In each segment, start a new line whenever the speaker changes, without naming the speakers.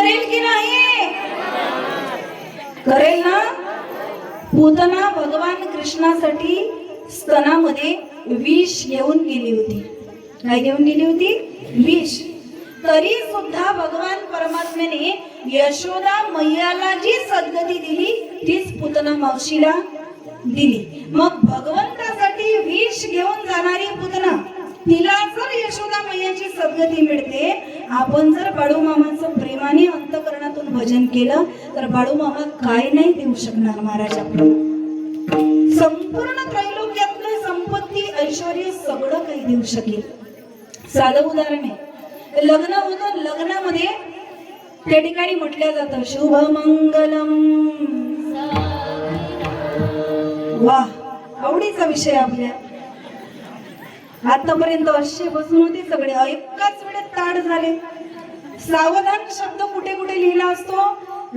करेल की नाही? करेल ना? पूतना भगवान कृष्णासाठी स्तनामध्ये विष घेऊन गेली होती. काय घेऊन गेली होती? विष. तरी सुद्धा भगवान परमात्म्याने यशोदा मैयाला जी सद्गती दिली तीच पूतना मावशीला दिली. मग भगवंतासाठी विष घेऊन जाणारी पूतना, तिला जर यशोदा मैयाची सद्गती मिळते, आपण जर बाळू मामाचं प्रेमाने अंतकरणातून भजन केलं तर बाळू मामा काय नाही देऊ शकणार महाराज आपल्याला. संपूर्ण त्रैलोक्यातलं संपत्ती ऐश्वर्य सगळं काही देऊ शकेल. साधं उदाहरण आहे, लग्न होतं, लग्नामध्ये त्या ठिकाणी म्हटलं जातं शुभ मंगलम. वाह, आवडीचा विषय आपल्या. आतापर्यंत असे बसून होते सगळे, एकाच वेळेत ताड झाले. सावधान शब्द कुठे कुठे लिहिला असतो?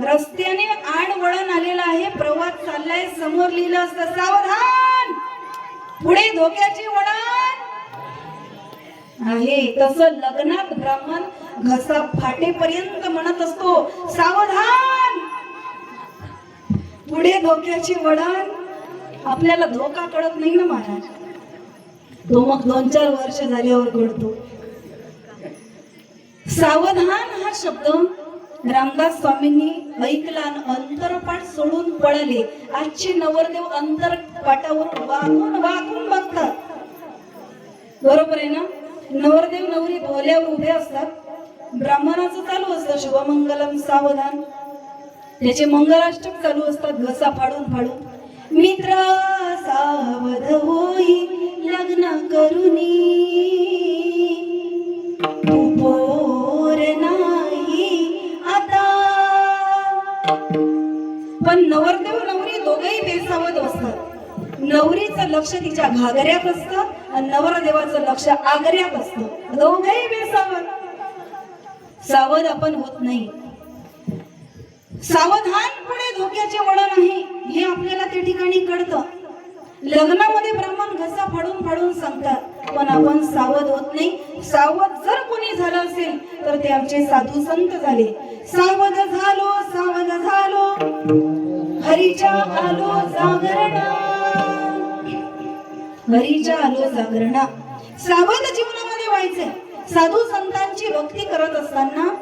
रस्त्याने आड वळण आलेला आहे, प्रवास चाललाय, समोर लिहिलं असतं सावधान, पुढे धोक्याची वळण आहे. तसं लग्नात ब्राह्मण घसा फाटेपर्यंत म्हणत असतो सावधान, पुढे धोक्याची वळण. आपल्याला धोका कळत नाही ना महाराज, तो मग 2-4 वर्ष झाल्यावर कळतो. सावधान हा शब्द रामदास स्वामींनी ऐकला आणि अंतरपाठ सोडून पळाले. आजचे नवरदेव अंतरपाठावर वाकून वाकून बघतात, बरोबर आहे ना? नवरदेव नवरी भोल्यावर उभे असतात, ब्राह्मणाचं चालू असतं शुभमंगलम सावधान, त्याचे मंगलाष्टक चालू असतात घसा फाडून फाडून. मित्र सावध होई लग्न करुनी, तू पोर नाही आता. पण नवरदेव नवरी दोघेही बेसावध असतात. नवरीचं लक्ष तिच्या घागऱ्यात असतं आणि नवरदेवाचं लक्ष आगऱ्यात असतं, दोघेही बेसावध. सावध आपण होत नाही. सावधान, पुढे धोक्याचे वळण आहे हे आपल्याला त्या ठिकाणी कळतं. लग्नामध्ये ब्राह्मण घसा फाडून फाडून सांगतात, पण आपण सावध होत नाही. सावध जर कोणी झालं असेल तर ते आमचे साधू संत झाले. सावध झालो, सावध झालो, हरीच्या आलो जागरणा, हरीच्या आलो जागरणा. सावध जीवनामध्ये व्हायचंय. साधू संतांची भक्ती करत असताना,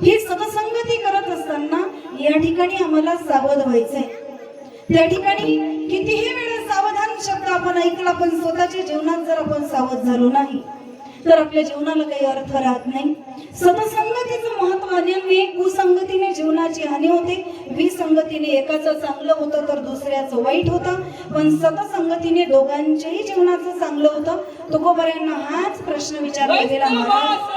ही सत्संगती करत असताना या ठिकाणी आम्हाला सावध व्हायचंय. त्या ठिकाणी कितीही वेळा सावधान शब्द आपण ऐकला, पण स्वतःच्या जीवनात जर आपण सावध झालो नाही तर आपल्या जीवनाला काही अर्थ राहत नाही. सत्संगतीचं महत्व अनन्य. कुसंगतीने जीवनाची हानी होते, विसंगतीने एकाचं चांगलं होतं तर दुसऱ्याचं वाईट होतं, पण सत्संगतीने दोघांच्याही जीवनाचं चांगलं होतं. तुकोबारायांना हाच प्रश्न विचारला गेला महाराज.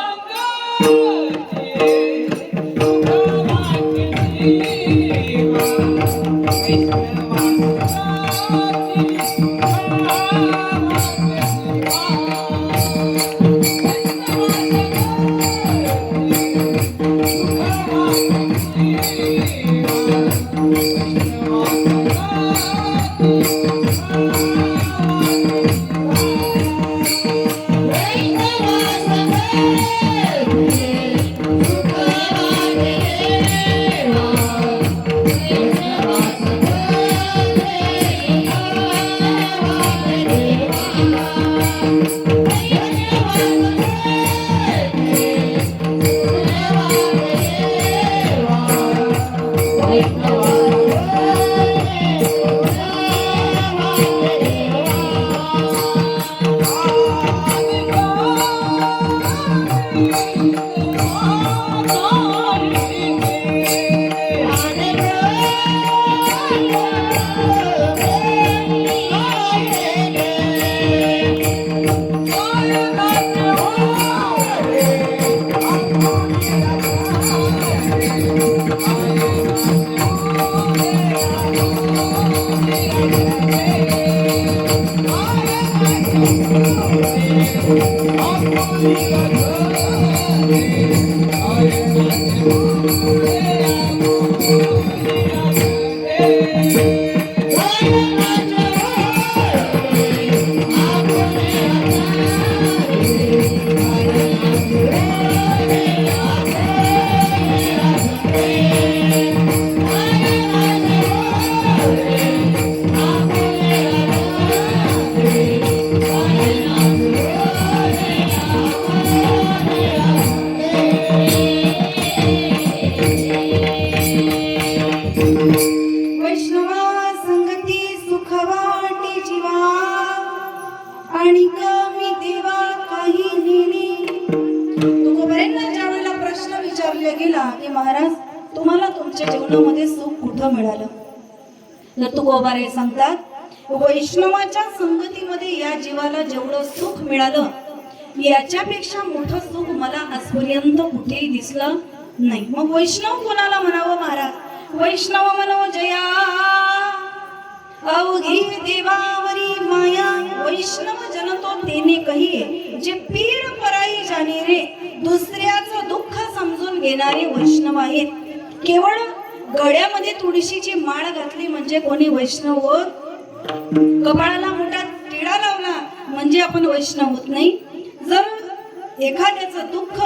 विचारला की महाराज तुम्हाला तुमच्या जीवनामध्ये सुख कुठं मिळालं? तर तुकोबाराय सांगतात वैष्णवाच्या संगतीमध्ये या जीवाला जेवढं सुख मिळालं याच्यापेक्षा मोठं सुख मला आजपर्यंत कुठेही दिसलं नाही. मग वैष्णव कोणाला म्हणावं महाराज? वैष्णव म्हणो जया अवघी देवावरी माया, वैष्णव जन तो तेने कहिये जे पीर पराई जाणे रे, दुसऱ्याचं दुःख समजून घेणारे वैष्णव आहेत. केवळ गळ्यामध्ये तुळशीची माळ घातली म्हणजे कोणी वैष्णव होत? कपाळाला मोठा टिळा लावला म्हणजे आपण वैष्णव होत नाही. जर एखाद्याचं दुःख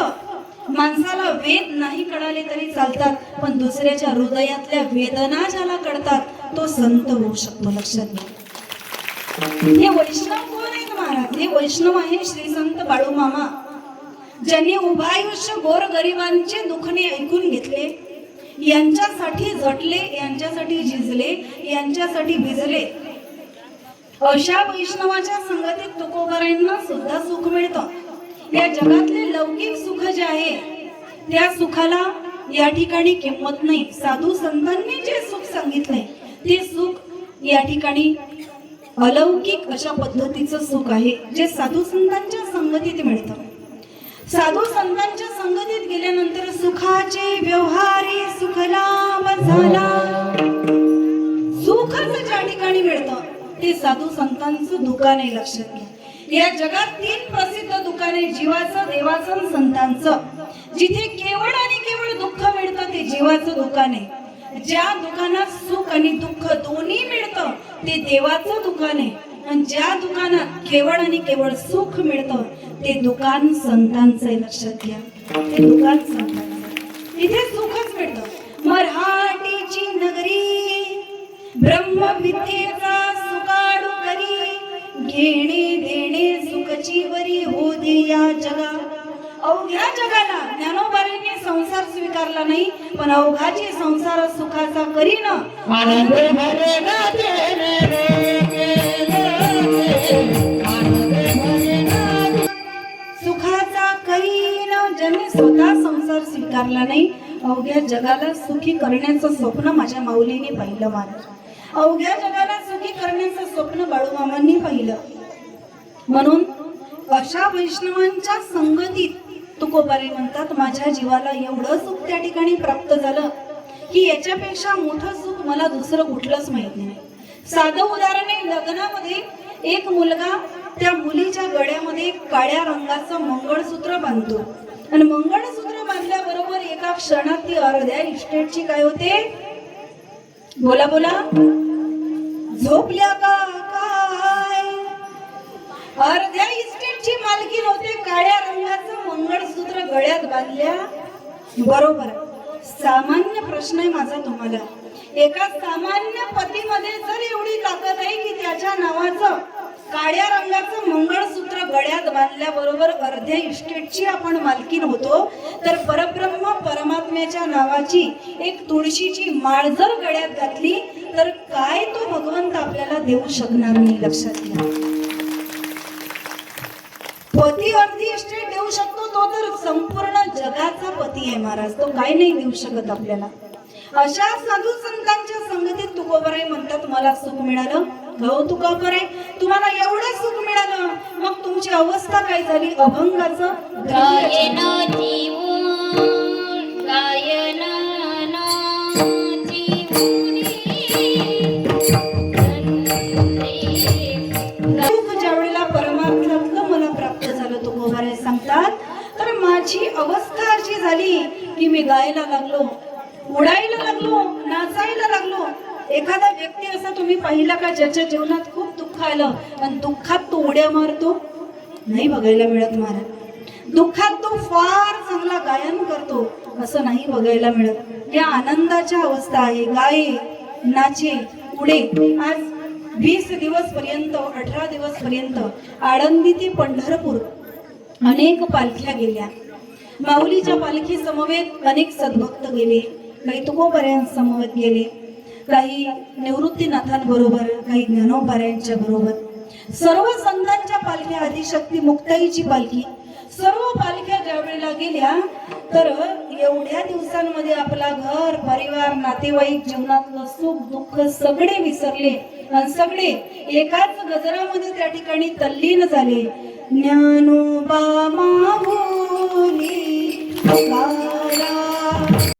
माणसाला वेद नाही कळाले तरी चालतात, पण दुसऱ्याच्या हृदयातल्या वेदना ज्याला कळतात तो संत होऊ शकतो. लक्षात घ्या. हे वैष्णव कोण आहेत महाराज? हे वैष्णव आहे श्री संत बाळूमामा, ज्यांनी उभायुष्य गोर गरिबांचे दुखणे ऐकून घेतले, यांच्यासाठी झटले, यांच्यासाठी झिजले, यांच्यासाठी भिजले. अशा वैष्णवाच्या संगतीत तुकोबारायांना सुद्धा सुख मिळतं. या जगातले लौकिक सुख जे आहे त्या सुखाला या ठिकाणी किंमत नाही. साधू संतांनी जे सुख सांगितलंय ते सुख या ठिकाणी अलौकिक अशा पद्धतीचं सुख आहे जे साधू संतांच्या संगतीत मिळतं. साधू संतांच्या संगतीत गेल्यानंतर सुखाचे व्यवहारी सुख लाभ झाला. सुखच ज्या ठिकाणी मिळतं ते साधू संतांचं दुकान आहे. लक्षात घ्या. या जगात 3 प्रसिद्ध दुकाने, जीवाचं, देवाचं, संतांचं. जिथे केवळ आणि केवळ दुःख मिळतं ते जीवाचं दुकान आहे. ज्या दुकानात सुख आणि दुःख दोन्ही मिळतं ते देवाचं दुकान आहे. आणि ज्या दुकानात केवळ आणि केवळ सुख मिळतं ते दुकान संतांचं आहे. लक्षात घ्या. ते दुकान संतांचं. इथे सुखच मिळतं. मराठीची नगरी ब्रह्मविद्येचा सुकाडू करी, घेणे देणे सुखची वरी हो दे या जगा. अवघ्या जगाला ज्ञानोबारीने संसार स्वीकारला नाही, पण अवघाची संसार सुखाचा करीन. सुखाचा करीन. ज्यांनी स्वतः संसार स्वीकारला नाही, अवघ्या जगाला सुखी करण्याचं स्वप्न माझ्या माऊलीने पाहिलं महाराज. अवघ्या जगाला सुखी करण्याचं स्वप्न बाळूमामांनी पाहिलं. म्हणून अशा वैष्णवांच्या संगतीत तुकोबारे म्हणतात माझ्या जीवाला एवढं सुख त्या ठिकाणी प्राप्त झालं की याच्यापेक्षा मोठं सुख मला दुसरं कुठलंच माहित नाही. साधं उदाहरण आहे, लग्नामध्ये एक मुलगा त्या मुलीच्या गळ्यामध्ये काळ्या रंगाचं मंगळसूत्र बांधतो आणि मंगळसूत्र बांधल्याबरोबर एका क्षणात ती अर्ध्या इस्टेटची काय होते? बोला बोला. झोपल्या का काय? अर्ध्या इस्टेटची मालकीण होते. काळ्या रंगाचं मंगळसूत्र गळ्यात बांधल्या बरोबर. सामान्य प्रश्न आहे माझा तुम्हाला, एका सामान्य पतीमध्ये जर एवढी ताकद आहे की त्याच्या नावाचं काळ्या रंगाचं मंगळसूत्र गळ्यात बांधल्याबरोबर अर्ध्या इस्टेटची आपण मालकीण होतो, तर परब्रह्म परमात्म्याच्या नावाची एक तुळशीची माळ जर गळ्यात घातली तर काय तो भगवंत आपल्याला देऊ शकणार नाही. लक्षात घ्या. पती अर्धी इस्टेट देऊ शकतो, तो तर संपूर्ण जगाचा पती आहे महाराज. तो काय नाही देऊ शकत आपल्याला. अशा साधू संतांच्या संगतीत तुकोबाराय म्हणतात मला सुख मिळालं. हो तुकोबाराय, तुम्हाला एवढं सुख मिळालं, मग तुमची अवस्था काय झाली? अभंगाचं गायन ज्यावेळेला परमार्थातलं मला प्राप्त झालं तुकोबाराय सांगतात, तर माझी अवस्था अशी झाली की मी गायला लागलो, उडायला लागलो, नाचायला लागलो. एखादा व्यक्ती असा तुम्ही पाहिला का ज्याच्या जीवनात खूप दुःख आलं आणि दुःखात तो उड्या मारतो? नाही बघायला मिळत महाराज. दुःखात तो फार चांगला गायन करतो असं नाही बघायला मिळत. या आनंदाच्या अवस्था आहे. गाये, नाचे, उडे. आज 20 दिवस पर्यंत, 18 दिवस पर्यंत आळंदी ते पंढरपूर अनेक पालख्या गेल्या. माऊलीच्या पालखी समवेत अनेक सद्भक्त गेले, काही तुकोबारायांसमवेत गेले, काही निवृत्तीनाथांबरोबर, काही ज्ञानोबारायांच्या बरोबर. सर्व संतांच्या पालख्या, आदिशक्ती मुक्ताईची पालखी, सर्व पालख्या ज्या वेळेला गेल्या तर एवढ्या दिवसांमध्ये आपला घर परिवार नातेवाईक जीवनातलं सुख दुःख सगळे विसरले आणि सगळे एकाच गजरामध्ये त्या ठिकाणी तल्लीन झाले. ज्ञानोबा माऊली